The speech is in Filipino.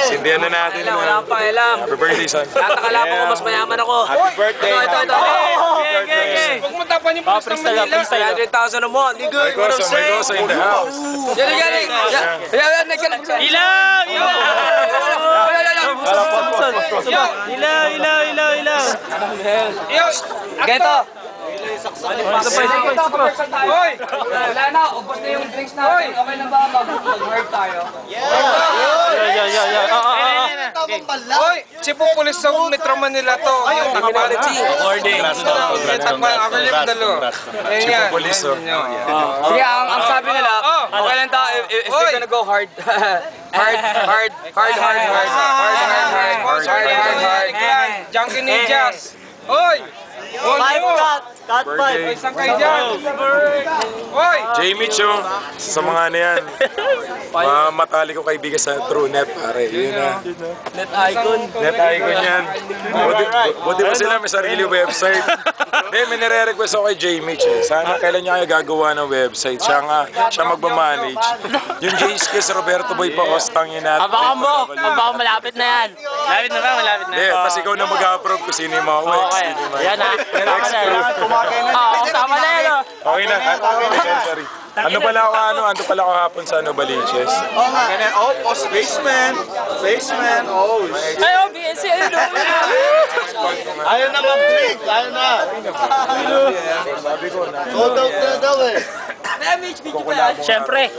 Sindihan na natin. Wala kang pakialam. Happy birthday, son. Tatakala ko mas mayaman ako. Happy birthday. Ito. Huwag mo tapan yung pulis ng Manila. 100,000 a month. You good? What I'm May saying? gosa in the house. Galing. Yo! Ganito. Hoy! Wala na, ubos na yung drinks natin. Okay na ba mag-herb tayo? Hoy! Sipo pulis sa Metro Manila to. Yung Technology. Ako yung dalo. Yan. Police, oh. Sige, ang sabi nila, okay lang tayo if they're gonna go hard. Hard. Junkie Ninjas. Hoy! Birthday. Isang kayo dyan. Hoy! Jamie Cho, sa mga ano yan. Mga matali ko kaibigan sa TrueNet, pare. Yun na. Net icon. Net icon yan. Buti pa sila, may sarili website. Hindi, may nire-request ako kay Jamie Cho. Sana kailan niya kayo gagawa ng website. Siya magmamanage. Yung J-Skills, Roberto Boy pa, Ostang yun natin. Baka malapit na yan. Malapit na. Hindi, tapos ikaw na mag-approve kung sino yung mga UX. Yan na. Kasama na yan. Okay na. Sorry. Ano pala ako hapon sa Baliches? Spaceman. Ay, OBS yun. Ayaw na mag-drink. Ayaw na. Sabi ko na. Sold out na daw eh. Siyempre.